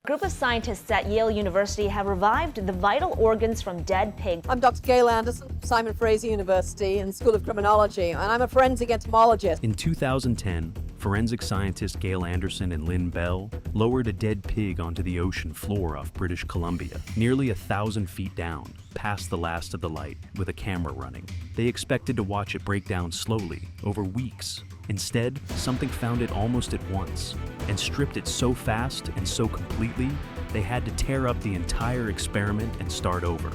A group of scientists at Yale University have revived the vital organs from dead pigs. I'm Dr. Gail Anderson, Simon Fraser University and School of Criminology, and I'm a forensic entomologist. In 2010, forensic scientists Gail Anderson and Lynn Bell lowered a dead pig onto the ocean floor off British Columbia, nearly 1,000 feet down, past the last of the light, with a camera running. They expected to watch it break down slowly, over weeks. Instead, something found it almost at once, and stripped it so fast and so completely, they had to tear up the entire experiment and start over.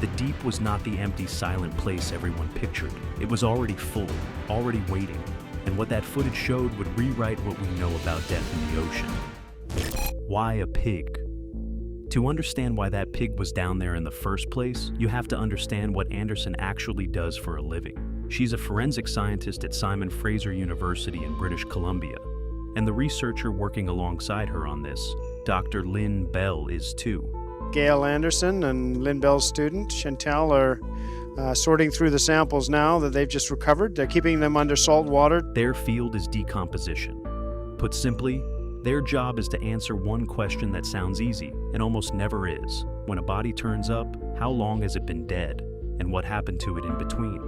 The deep was not the empty, silent place everyone pictured. It was already full, already waiting, and what that footage showed would rewrite what we know about death in the ocean. Why a pig? To understand why that pig was down there in the first place, you have to understand what Anderson actually does for a living. She's a forensic scientist at Simon Fraser University in British Columbia, and the researcher working alongside her on this, Dr. Lynn Bell, is too. Gail Anderson and Lynn Bell's student, Chantal, are sorting through the samples now that they've just recovered. They're keeping them under salt water. Their field is decomposition. Put simply, their job is to answer one question that sounds easy and almost never is. When a body turns up, how long has it been dead, and what happened to it in between?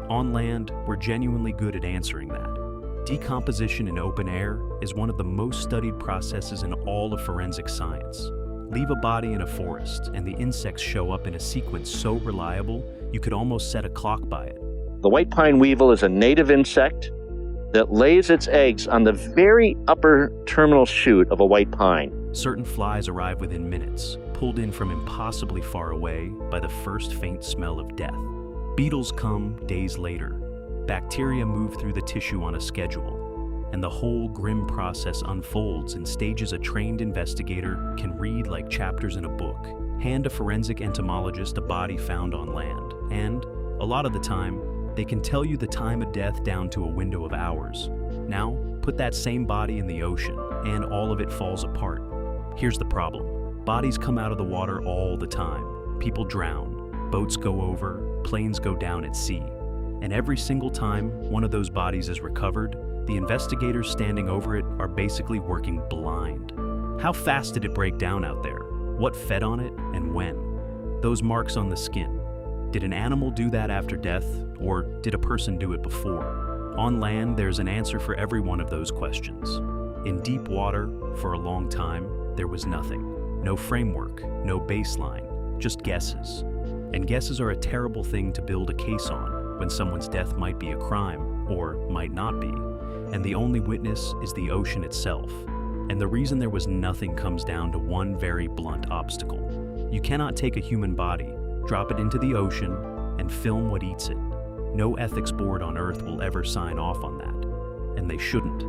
On land, we're genuinely good at answering that. Decomposition in open air is one of the most studied processes in all of forensic science. Leave a body in a forest, and the insects show up in a sequence so reliable, you could almost set a clock by it. The white pine weevil is a native insect that lays its eggs on the very upper terminal shoot of a white pine. Certain flies arrive within minutes, pulled in from impossibly far away by the first faint smell of death. Beetles come days later. Bacteria move through the tissue on a schedule, and the whole grim process unfolds in stages a trained investigator can read like chapters in a book. Hand a forensic entomologist a body found on land, and, a lot of the time, they can tell you the time of death down to a window of hours. Now, put that same body in the ocean, and all of it falls apart. Here's the problem. Bodies come out of the water all the time. People drown, boats go over, planes go down at sea. And every single time one of those bodies is recovered, the investigators standing over it are basically working blind. How fast did it break down out there? What fed on it, and when? Those marks on the skin. Did an animal do that after death, or did a person do it before? On land, there's an answer for every one of those questions. In deep water, for a long time, there was nothing. No framework, no baseline, just guesses. And guesses are a terrible thing to build a case on when someone's death might be a crime, or might not be. And the only witness is the ocean itself. And the reason there was nothing comes down to one very blunt obstacle. You cannot take a human body, drop it into the ocean, and film what eats it. No ethics board on Earth will ever sign off on that, and they shouldn't.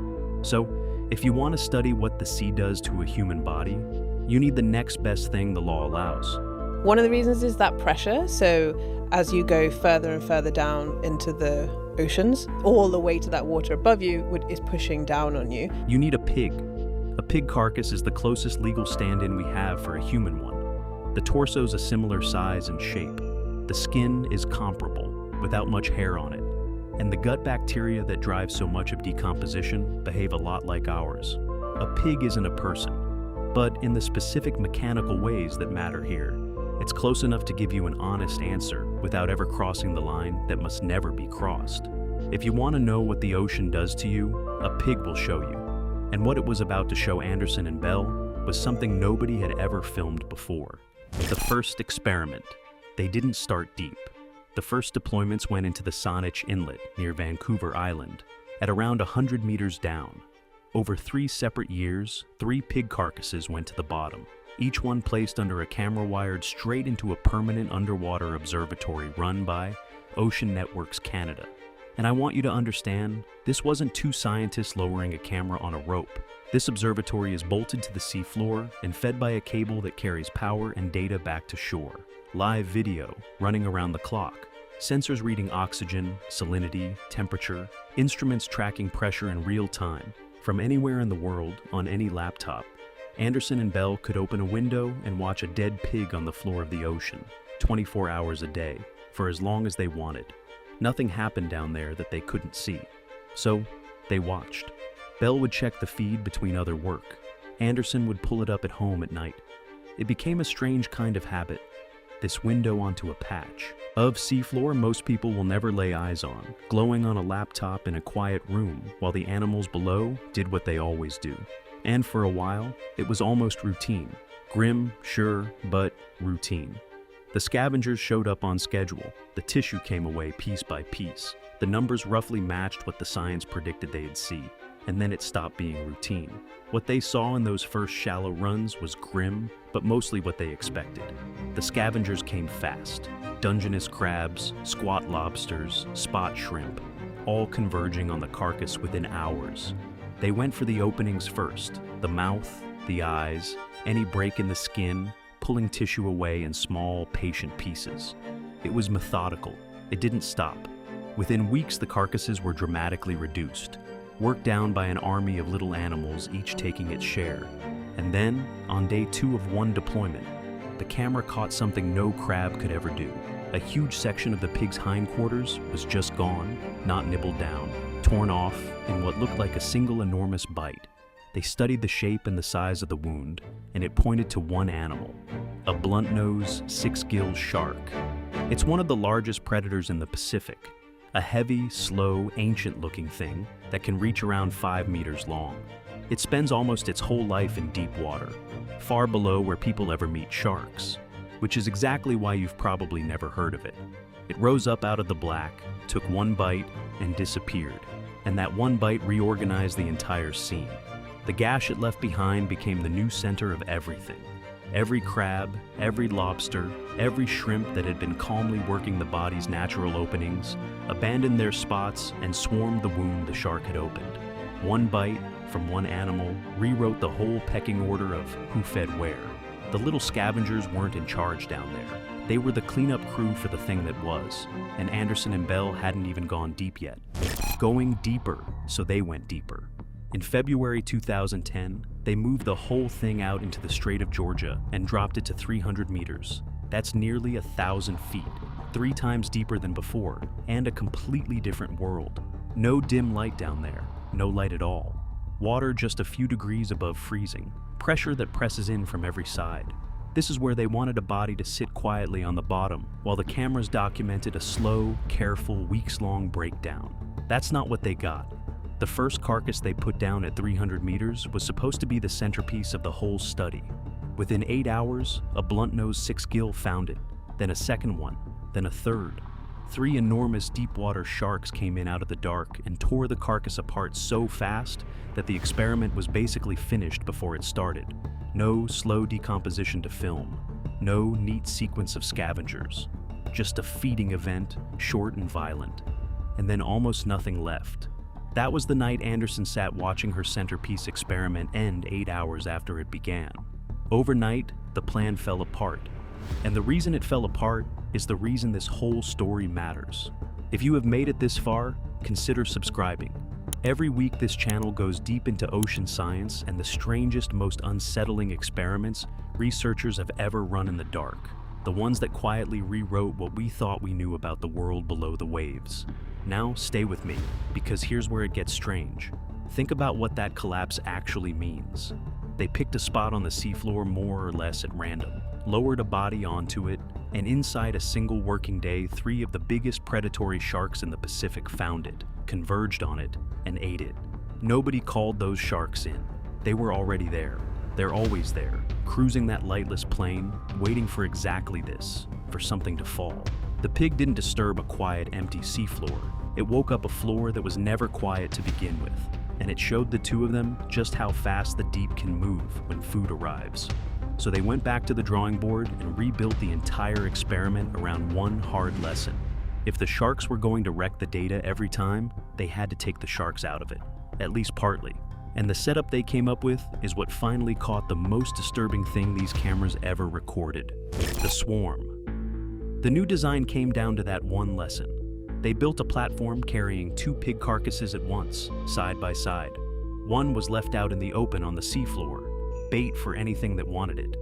So, if you want to study what the sea does to a human body, you need the next best thing the law allows. One of the reasons is that pressure. So as you go further and further down into the oceans, all the weight of that water above you is pushing down on you. You need a pig. A pig carcass is the closest legal stand-in we have for a human one. The torso's a similar size and shape. The skin is comparable, without much hair on it. And the gut bacteria that drive so much of decomposition behave a lot like ours. A pig isn't a person, but in the specific mechanical ways that matter here. It's close enough to give you an honest answer without ever crossing the line that must never be crossed. If you want to know what the ocean does to you, a pig will show you. And what it was about to show Anderson and Bell was something nobody had ever filmed before. The first experiment. They didn't start deep. The first deployments went into the Saanich Inlet near Vancouver Island, at around 100 meters down. Over 3 separate years, 3 pig carcasses went to the bottom, each one placed under a camera wired straight into a permanent underwater observatory run by Ocean Networks Canada. And I want you to understand, this wasn't 2 scientists lowering a camera on a rope. This observatory is bolted to the seafloor and fed by a cable that carries power and data back to shore. Live video, running around the clock. Sensors reading oxygen, salinity, temperature. Instruments tracking pressure in real time. From anywhere in the world, on any laptop. Anderson and Bell could open a window and watch a dead pig on the floor of the ocean, 24 hours a day, for as long as they wanted. Nothing happened down there that they couldn't see. So, they watched. Bell would check the feed between other work. Anderson would pull it up at home at night. It became a strange kind of habit, this window onto a patch of seafloor most people will never lay eyes on, glowing on a laptop in a quiet room while the animals below did what they always do. And for a while, it was almost routine. Grim, sure, but routine. The scavengers showed up on schedule. The tissue came away piece by piece. The numbers roughly matched what the science predicted they'd see, and then it stopped being routine. What they saw in those first shallow runs was grim, but mostly what they expected. The scavengers came fast. Dungeness crabs, squat lobsters, spot shrimp, all converging on the carcass within hours. They went for the openings first, the mouth, the eyes, any break in the skin, pulling tissue away in small, patient pieces. It was methodical. It didn't stop. Within weeks, the carcasses were dramatically reduced, worked down by an army of little animals, each taking its share. And then, on day 2 of one deployment, the camera caught something no crab could ever do. A huge section of the pig's hindquarters was just gone, not nibbled down, torn off in what looked like a single enormous bite. They studied the shape and the size of the wound, and it pointed to one animal, a blunt-nosed Sixgill shark. It's one of the largest predators in the Pacific, a heavy, slow, ancient-looking thing that can reach around 5 meters long. It spends almost its whole life in deep water, far below where people ever meet sharks, which is exactly why you've probably never heard of it. It rose up out of the black, took one bite, and disappeared, and that one bite reorganized the entire scene. The gash it left behind became the new center of everything. Every crab, every lobster, every shrimp that had been calmly working the body's natural openings abandoned their spots and swarmed the wound the shark had opened. One bite from one animal rewrote the whole pecking order of who fed where. The little scavengers weren't in charge down there. They were the cleanup crew for the thing that was, and Anderson and Bell hadn't even gone deep yet. Going deeper, so they went deeper. In February 2010, they moved the whole thing out into the Strait of Georgia and dropped it to 300 meters. That's nearly 1,000 feet, 3 times deeper than before, and a completely different world. No dim light down there, no light at all. Water just a few degrees above freezing, pressure that presses in from every side. This is where they wanted a body to sit quietly on the bottom while the cameras documented a slow, careful, weeks-long breakdown. That's not what they got. The first carcass they put down at 300 meters was supposed to be the centerpiece of the whole study. Within 8 hours, a blunt-nosed Sixgill found it, then a second one, then a third. 3 enormous deep-water sharks came in out of the dark and tore the carcass apart so fast that the experiment was basically finished before it started. No slow decomposition to film, no neat sequence of scavengers. Just a feeding event, short and violent. And then almost nothing left. That was the night Anderson sat watching her centerpiece experiment end 8 hours after it began. Overnight, the plan fell apart. And the reason it fell apart is the reason this whole story matters. If you have made it this far, consider subscribing. Every week this channel goes deep into ocean science and the strangest, most unsettling experiments researchers have ever run in the dark. The ones that quietly rewrote what we thought we knew about the world below the waves. Now, stay with me, because here's where it gets strange. Think about what that collapse actually means. They picked a spot on the seafloor more or less at random, lowered a body onto it, and inside a single working day, 3 of the biggest predatory sharks in the Pacific found it, converged on it, and ate it. Nobody called those sharks in. They were already there. They're always there, cruising that lightless plane, waiting for exactly this, for something to fall. The pig didn't disturb a quiet, empty seafloor. It woke up a floor that was never quiet to begin with, and it showed the 2 of them just how fast the deep can move when food arrives. So they went back to the drawing board and rebuilt the entire experiment around one hard lesson. If the sharks were going to wreck the data every time, they had to take the sharks out of it, at least partly. And the setup they came up with is what finally caught the most disturbing thing these cameras ever recorded: the swarm. The new design came down to that one lesson. They built a platform carrying 2 pig carcasses at once, side by side. One was left out in the open on the seafloor, bait for anything that wanted it.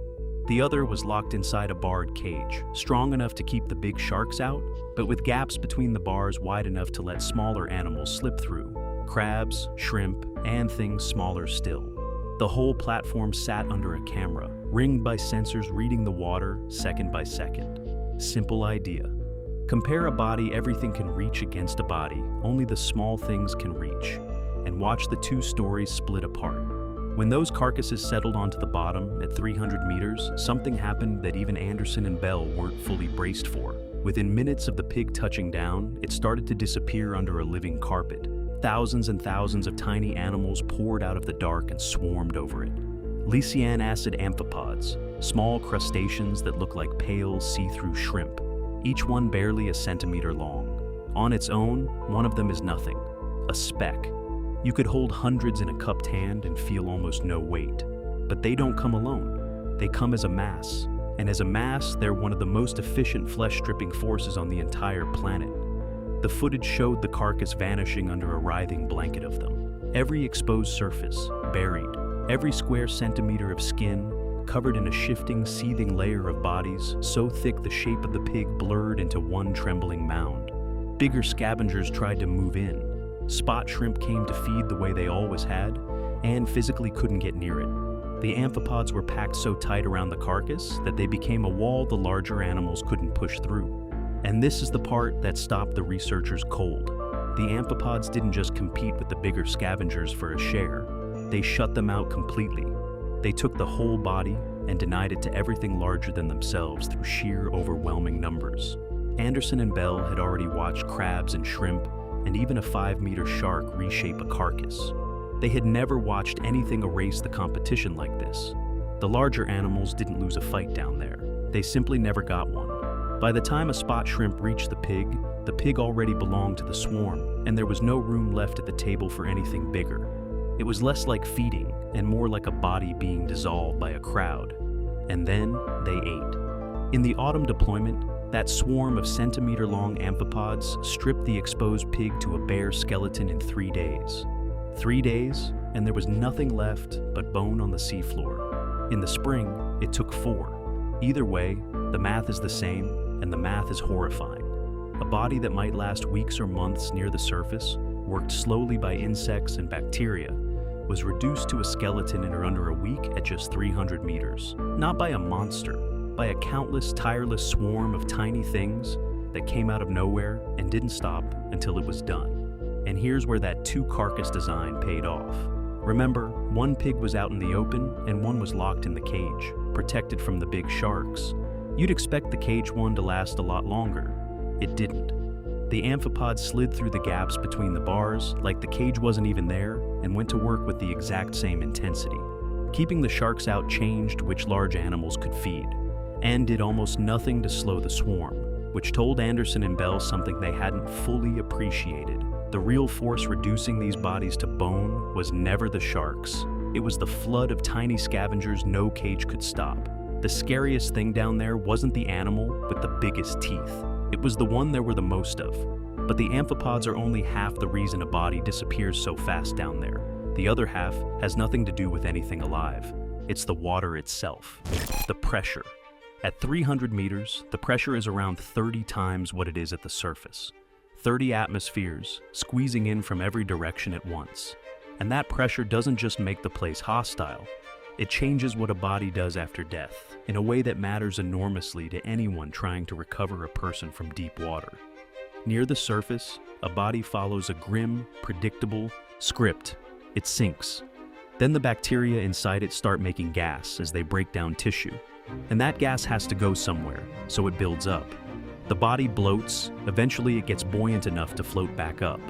The other was locked inside a barred cage, strong enough to keep the big sharks out, but with gaps between the bars wide enough to let smaller animals slip through, crabs, shrimp, and things smaller still. The whole platform sat under a camera, ringed by sensors reading the water second by second. Simple idea. Compare a body everything can reach against a body only the small things can reach, and watch the two stories split apart. When those carcasses settled onto the bottom at 300 meters, something happened that even Anderson and Bell weren't fully braced for. Within minutes of the pig touching down, it started to disappear under a living carpet. Thousands and thousands of tiny animals poured out of the dark and swarmed over it. Lysian-acid amphipods, small crustaceans that look like pale, see-through shrimp, each one barely a centimeter long. On its own, one of them is nothing, a speck. You could hold hundreds in a cupped hand and feel almost no weight. But they don't come alone. They come as a mass. And as a mass, they're one of the most efficient flesh-stripping forces on the entire planet. The footage showed the carcass vanishing under a writhing blanket of them. Every exposed surface, buried. Every square centimeter of skin, covered in a shifting, seething layer of bodies, so thick the shape of the pig blurred into one trembling mound. Bigger scavengers tried to move in. Spot shrimp came to feed the way they always had, and physically couldn't get near it. The amphipods were packed so tight around the carcass that they became a wall the larger animals couldn't push through. And this is the part that stopped the researchers cold. The amphipods didn't just compete with the bigger scavengers for a share. They shut them out completely. They took the whole body and denied it to everything larger than themselves through sheer overwhelming numbers. Anderson and Bell had already watched crabs and shrimp and even a 5-meter shark reshape a carcass. They had never watched anything erase the competition like this. The larger animals didn't lose a fight down there. They simply never got one. By the time a spot shrimp reached the pig already belonged to the swarm, and there was no room left at the table for anything bigger. It was less like feeding and more like a body being dissolved by a crowd. And then they ate. In the autumn deployment, that swarm of centimeter-long amphipods stripped the exposed pig to a bare skeleton in 3 days. 3 days, and there was nothing left but bone on the seafloor. In the spring, it took 4. Either way, the math is the same, and the math is horrifying. A body that might last weeks or months near the surface, worked slowly by insects and bacteria, was reduced to a skeleton in or under a week at just 300 meters. Not by a monster, by a countless, tireless swarm of tiny things that came out of nowhere and didn't stop until it was done. And here's where that 2-carcass design paid off. Remember, one pig was out in the open and one was locked in the cage, protected from the big sharks. You'd expect the cage one to last a lot longer. It didn't. The amphipods slid through the gaps between the bars like the cage wasn't even there and went to work with the exact same intensity. Keeping the sharks out changed which large animals could feed, and did almost nothing to slow the swarm, which told Anderson and Bell something they hadn't fully appreciated. The real force reducing these bodies to bone was never the sharks. It was the flood of tiny scavengers no cage could stop. The scariest thing down there wasn't the animal with the biggest teeth. It was the one there were the most of. But the amphipods are only half the reason a body disappears so fast down there. The other half has nothing to do with anything alive. It's the water itself. The pressure. At 300 meters, the pressure is around 30 times what it is at the surface. 30 atmospheres, squeezing in from every direction at once. And that pressure doesn't just make the place hostile. It changes what a body does after death, in a way that matters enormously to anyone trying to recover a person from deep water. Near the surface, a body follows a grim, predictable script. It sinks. Then the bacteria inside it start making gas as they break down tissue. And that gas has to go somewhere, so it builds up. The body bloats, eventually it gets buoyant enough to float back up.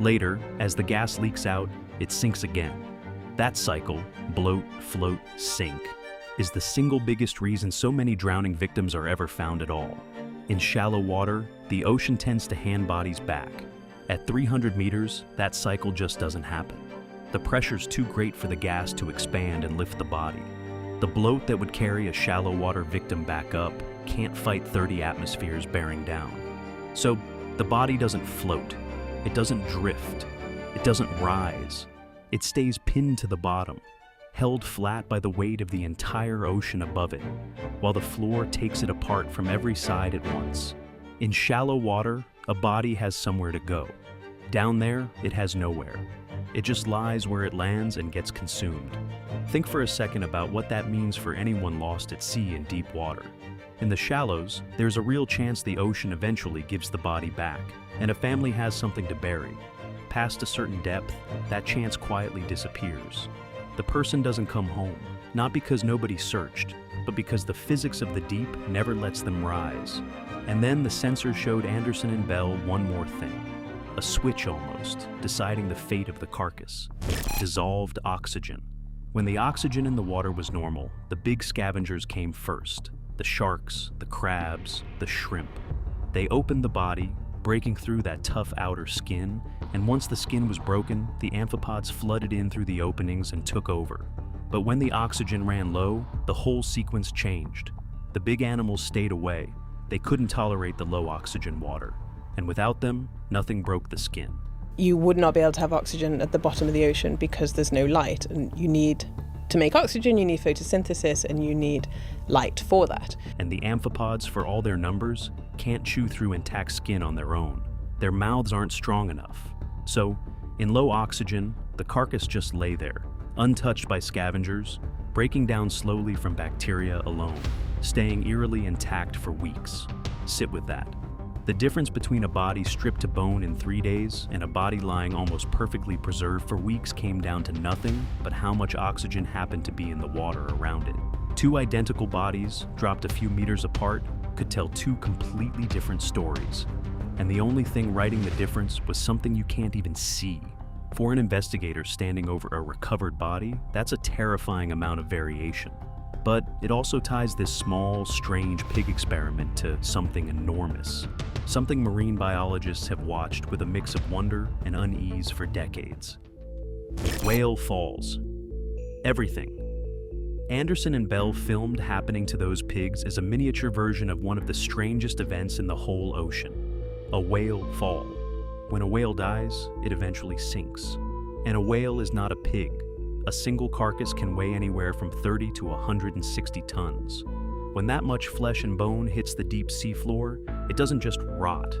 Later, as the gas leaks out, it sinks again. That cycle, bloat, float, sink, is the single biggest reason so many drowning victims are ever found at all. In shallow water, the ocean tends to hand bodies back. At 300 meters, that cycle just doesn't happen. The pressure's too great for the gas to expand and lift the body. The bloat that would carry a shallow water victim back up can't fight 30 atmospheres bearing down. So, the body doesn't float. It doesn't drift. It doesn't rise. It stays pinned to the bottom, held flat by the weight of the entire ocean above it, while the floor takes it apart from every side at once. In shallow water, a body has somewhere to go. Down there, it has nowhere. It just lies where it lands and gets consumed. Think for a second about what that means for anyone lost at sea in deep water. In the shallows, there's a real chance the ocean eventually gives the body back, and a family has something to bury. Past a certain depth, that chance quietly disappears. The person doesn't come home, not because nobody searched, but because the physics of the deep never lets them rise. And then the sensor showed Anderson and Bell one more thing. A switch almost, deciding the fate of the carcass. Dissolved oxygen. When the oxygen in the water was normal, the big scavengers came first. The sharks, the crabs, the shrimp. They opened the body, breaking through that tough outer skin, and once the skin was broken, the amphipods flooded in through the openings and took over. But when the oxygen ran low, the whole sequence changed. The big animals stayed away. They couldn't tolerate the low oxygen water. And without them, nothing broke the skin. You would not be able to have oxygen at the bottom of the ocean because there's no light, and you need to make oxygen, you need photosynthesis, and you need light for that. And the amphipods, for all their numbers, can't chew through intact skin on their own. Their mouths aren't strong enough. So, in low oxygen, the carcass just lay there, untouched by scavengers, breaking down slowly from bacteria alone, staying eerily intact for weeks. Sit with that. The difference between a body stripped to bone in 3 days and a body lying almost perfectly preserved for weeks came down to nothing but how much oxygen happened to be in the water around it. Two identical bodies, dropped a few meters apart, could tell two completely different stories. And the only thing writing the difference was something you can't even see. For an investigator standing over a recovered body, that's a terrifying amount of variation. But it also ties this small, strange pig experiment to something enormous. Something marine biologists have watched with a mix of wonder and unease for decades. Whale falls. Everything. Anderson and Bell filmed happening to those pigs is a miniature version of one of the strangest events in the whole ocean. A whale fall. When a whale dies, it eventually sinks. And a whale is not a pig. A single carcass can weigh anywhere from 30 to 160 tons. When that much flesh and bone hits the deep seafloor, it doesn't just rot.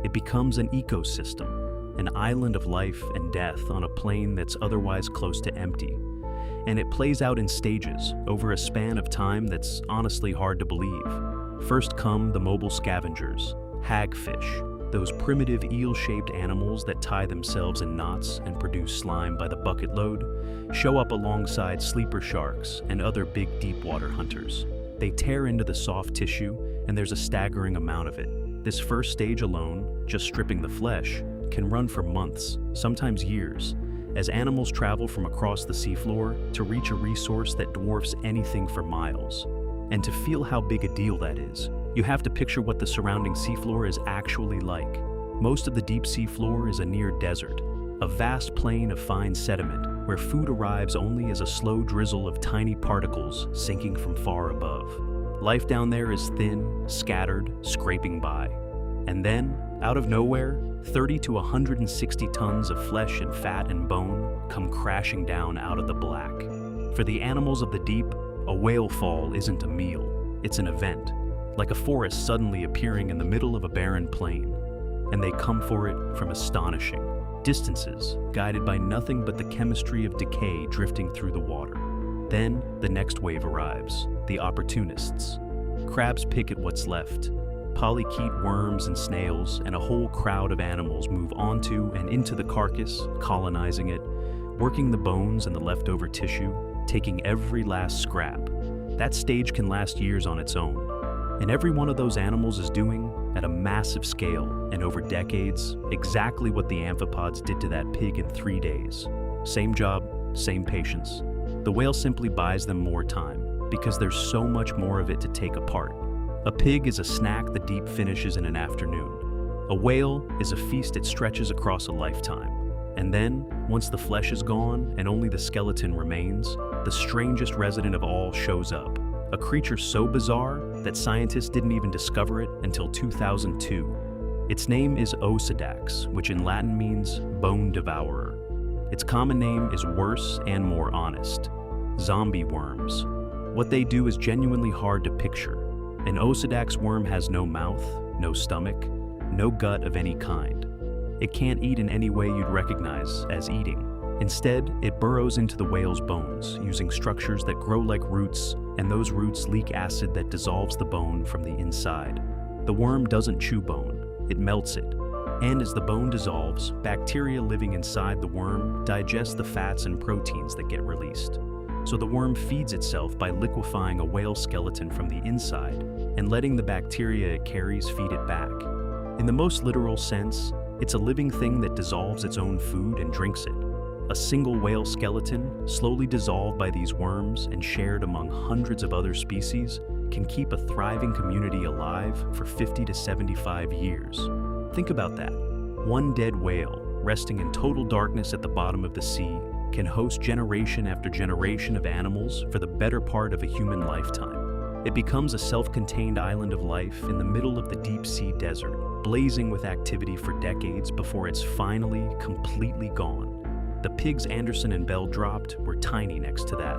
It becomes an ecosystem, an island of life and death on a plain that's otherwise close to empty. And it plays out in stages, over a span of time that's honestly hard to believe. First come the mobile scavengers, hagfish, those primitive eel-shaped animals that tie themselves in knots and produce slime by the bucket load, show up alongside sleeper sharks and other big deep-water hunters. They tear into the soft tissue, and there's a staggering amount of it. This first stage alone, just stripping the flesh, can run for months, sometimes years, as animals travel from across the seafloor to reach a resource that dwarfs anything for miles. And to feel how big a deal that is, you have to picture what the surrounding seafloor is actually like. Most of the deep sea floor is a near desert, a vast plain of fine sediment where food arrives only as a slow drizzle of tiny particles sinking from far above. Life down there is thin, scattered, scraping by. And then, out of nowhere, 30 to 160 tons of flesh and fat and bone come crashing down out of the black. For the animals of the deep, a whale fall isn't a meal, it's an event. Like a forest suddenly appearing in the middle of a barren plain, and they come for it from astonishing distances, guided by nothing but the chemistry of decay drifting through the water. Then the next wave arrives, the opportunists. Crabs pick at what's left. Polychaete worms and snails and a whole crowd of animals move onto and into the carcass, colonizing it, working the bones and the leftover tissue, taking every last scrap. That stage can last years on its own. And every one of those animals is doing, at a massive scale and over decades, exactly what the amphipods did to that pig in 3 days. Same job, same patience. The whale simply buys them more time, because there's so much more of it to take apart. A pig is a snack the deep finishes in an afternoon. A whale is a feast it stretches across a lifetime. And then, once the flesh is gone and only the skeleton remains, the strangest resident of all shows up. A creature so bizarre that scientists didn't even discover it until 2002. Its name is Osedax, which in Latin means bone devourer. Its common name is worse and more honest: zombie worms. What they do is genuinely hard to picture. An Osedax worm has no mouth, no stomach, no gut of any kind. It can't eat in any way you'd recognize as eating. Instead, it burrows into the whale's bones, using structures that grow like roots, and those roots leak acid that dissolves the bone from the inside. The worm doesn't chew bone, it melts it. And as the bone dissolves, bacteria living inside the worm digest the fats and proteins that get released. So the worm feeds itself by liquefying a whale skeleton from the inside and letting the bacteria it carries feed it back. In the most literal sense, it's a living thing that dissolves its own food and drinks it. A single whale skeleton, slowly dissolved by these worms and shared among hundreds of other species, can keep a thriving community alive for 50 to 75 years. Think about that. One dead whale, resting in total darkness at the bottom of the sea, can host generation after generation of animals for the better part of a human lifetime. It becomes a self-contained island of life in the middle of the deep sea desert, blazing with activity for decades before it's finally completely gone. The pigs Anderson and Bell dropped were tiny next to that.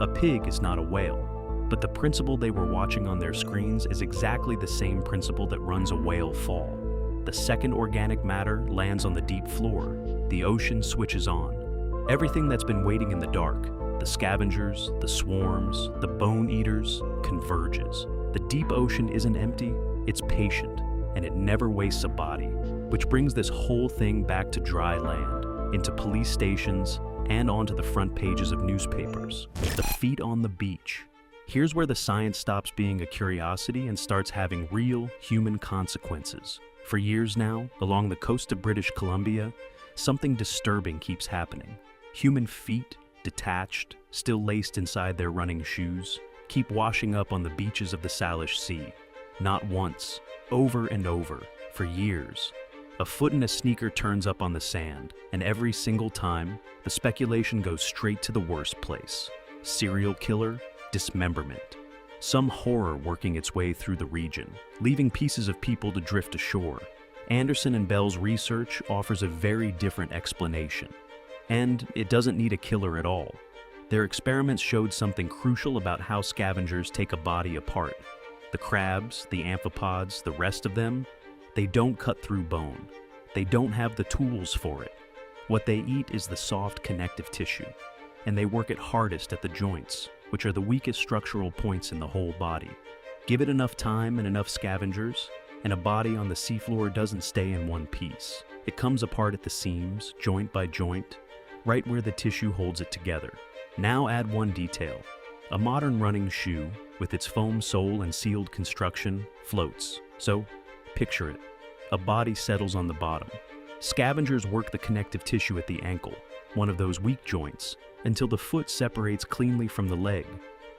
A pig is not a whale, but the principle they were watching on their screens is exactly the same principle that runs a whale fall. The second organic matter lands on the deep floor. The ocean switches on. Everything that's been waiting in the dark, the scavengers, the swarms, the bone eaters, converges. The deep ocean isn't empty, it's patient, and it never wastes a body, which brings this whole thing back to dry land, into police stations, and onto the front pages of newspapers. The feet on the beach. Here's where the science stops being a curiosity and starts having real human consequences. For years now, along the coast of British Columbia, something disturbing keeps happening. Human feet, detached, still laced inside their running shoes, keep washing up on the beaches of the Salish Sea. Not once, over and over, for years. A foot in a sneaker turns up on the sand, and every single time, the speculation goes straight to the worst place. Serial killer, dismemberment. Some horror working its way through the region, leaving pieces of people to drift ashore. Anderson and Bell's research offers a very different explanation. And it doesn't need a killer at all. Their experiments showed something crucial about how scavengers take a body apart. The crabs, the amphipods, the rest of them, they don't cut through bone. They don't have the tools for it. What they eat is the soft connective tissue, and they work it hardest at the joints, which are the weakest structural points in the whole body. Give it enough time and enough scavengers, and a body on the seafloor doesn't stay in one piece. It comes apart at the seams, joint by joint, right where the tissue holds it together. Now add one detail. A modern running shoe, with its foam sole and sealed construction, floats. So, picture it. A body settles on the bottom. Scavengers work the connective tissue at the ankle, one of those weak joints, until the foot separates cleanly from the leg.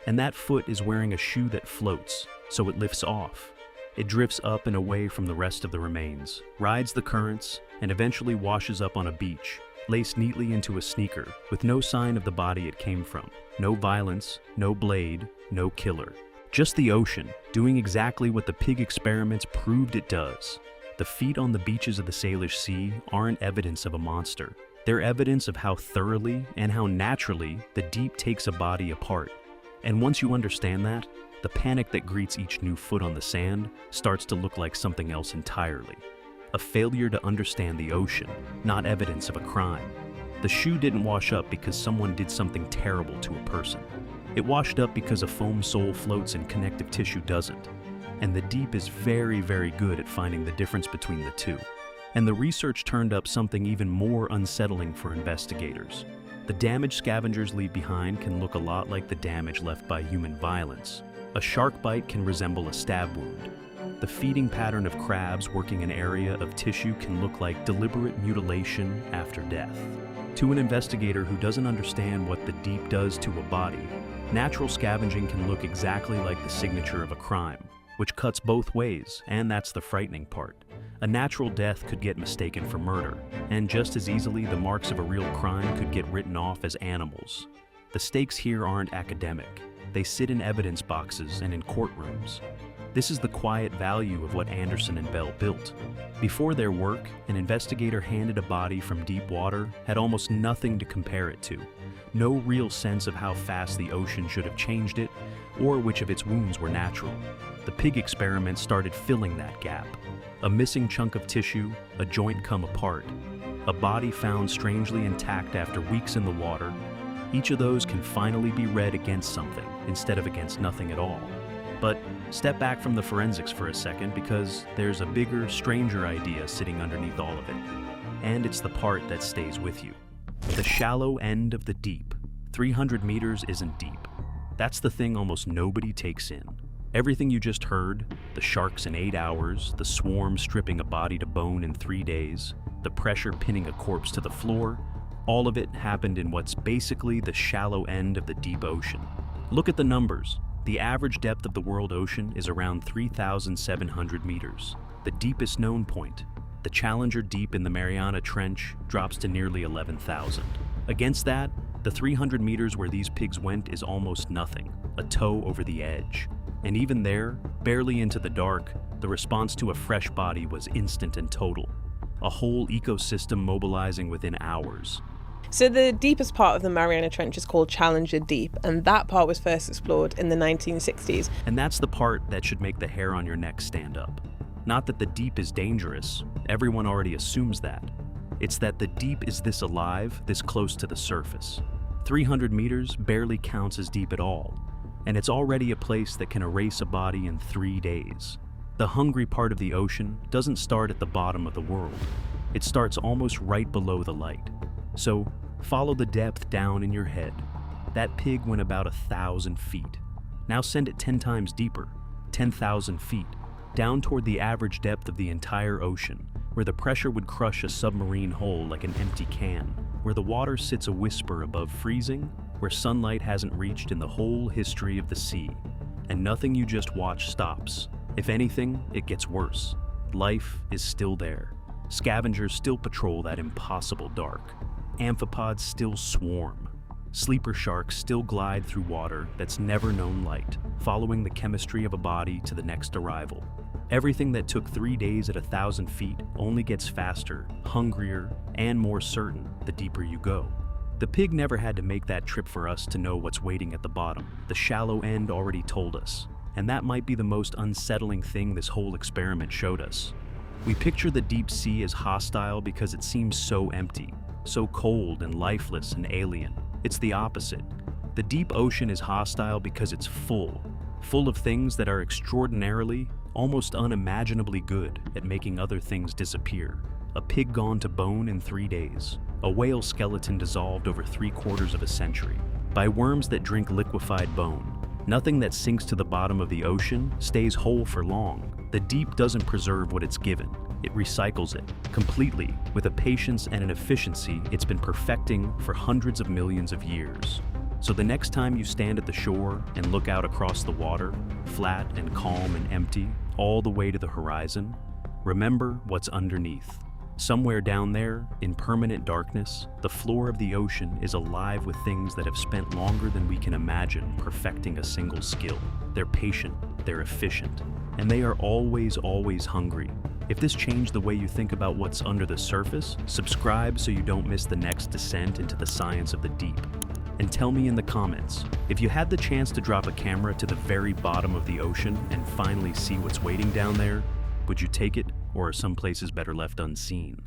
And that foot is wearing a shoe that floats, so it lifts off. It drifts up and away from the rest of the remains, rides the currents, and eventually washes up on a beach, laced neatly into a sneaker, with no sign of the body it came from. No violence, no blade, no killer. Just the ocean, doing exactly what the pig experiments proved it does. The feet on the beaches of the Salish Sea aren't evidence of a monster. They're evidence of how thoroughly and how naturally the deep takes a body apart. And once you understand that, the panic that greets each new foot on the sand starts to look like something else entirely. A failure to understand the ocean, not evidence of a crime. The shoe didn't wash up because someone did something terrible to a person. It washed up because a foam sole floats and connective tissue doesn't. And the deep is very, very good at finding the difference between the two. And the research turned up something even more unsettling for investigators. The damage scavengers leave behind can look a lot like the damage left by human violence. A shark bite can resemble a stab wound. The feeding pattern of crabs working an area of tissue can look like deliberate mutilation after death. To an investigator who doesn't understand what the deep does to a body, natural scavenging can look exactly like the signature of a crime, which cuts both ways, and that's the frightening part. A natural death could get mistaken for murder, and just as easily the marks of a real crime could get written off as animals. The stakes here aren't academic. They sit in evidence boxes and in courtrooms. This is the quiet value of what Anderson and Bell built. Before their work, an investigator handed a body from deep water had almost nothing to compare it to. No real sense of how fast the ocean should have changed it, or which of its wounds were natural. The pig experiment started filling that gap. A missing chunk of tissue, a joint come apart. a body found strangely intact after weeks in the water. Each of those can finally be read against something instead of against nothing at all. But step back from the forensics for a second, because there's a bigger, stranger idea sitting underneath all of it. And it's the part that stays with you. The shallow end of the deep. 300 meters isn't deep. That's the thing almost nobody takes in. Everything you just heard, the sharks in 8 hours, the swarm stripping a body to bone in 3 days, the pressure pinning a corpse to the floor, all of it happened in what's basically the shallow end of the deep ocean. Look at the numbers. The average depth of the world ocean is around 3,700 meters. The deepest known point, the Challenger Deep in the Mariana Trench, drops to nearly 11,000. Against that, the 300 meters where these pigs went is almost nothing, a toe over the edge. And even there, barely into the dark, the response to a fresh body was instant and total. A whole ecosystem mobilizing within hours. So the deepest part of the Mariana Trench is called Challenger Deep, and that part was first explored in the 1960s. And that's the part that should make the hair on your neck stand up. Not that the deep is dangerous, everyone already assumes that. It's that the deep is this alive, this close to the surface. 300 meters barely counts as deep at all, and it's already a place that can erase a body in 3 days. The hungry part of the ocean doesn't start at the bottom of the world. It starts almost right below the light. So follow the depth down in your head. That pig went about 1,000 feet. Now send it 10 times deeper, 10,000 feet, down toward the average depth of the entire ocean, where the pressure would crush a submarine hull like an empty can, where the water sits a whisper above freezing, where sunlight hasn't reached in the whole history of the sea. And nothing you just watch stops. If anything, it gets worse. Life is still there. Scavengers still patrol that impossible dark. Amphipods still swarm. Sleeper sharks still glide through water that's never known light, following the chemistry of a body to the next arrival. Everything that took 3 days at 1,000 feet only gets faster, hungrier, and more certain the deeper you go. The pig never had to make that trip for us to know what's waiting at the bottom. The shallow end already told us. And that might be the most unsettling thing this whole experiment showed us. We picture the deep sea as hostile because it seems so empty, so cold and lifeless and alien. It's the opposite. The deep ocean is hostile because it's full of things that are extraordinarily, almost unimaginably good at making other things disappear. A pig gone to bone in 3 days. A whale skeleton dissolved over 3/4 of a century. By worms that drink liquefied bone. Nothing that sinks to the bottom of the ocean stays whole for long. The deep doesn't preserve what it's given. It recycles it completely with a patience and an efficiency it's been perfecting for hundreds of millions of years. So the next time you stand at the shore and look out across the water, flat and calm and empty, all the way to the horizon, remember what's underneath. Somewhere down there, in permanent darkness, the floor of the ocean is alive with things that have spent longer than we can imagine perfecting a single skill. They're patient, they're efficient, and they are always, always hungry. If this changed the way you think about what's under the surface, subscribe so you don't miss the next descent into the science of the deep. And tell me in the comments, if you had the chance to drop a camera to the very bottom of the ocean and finally see what's waiting down there, would you take it, or are some places better left unseen?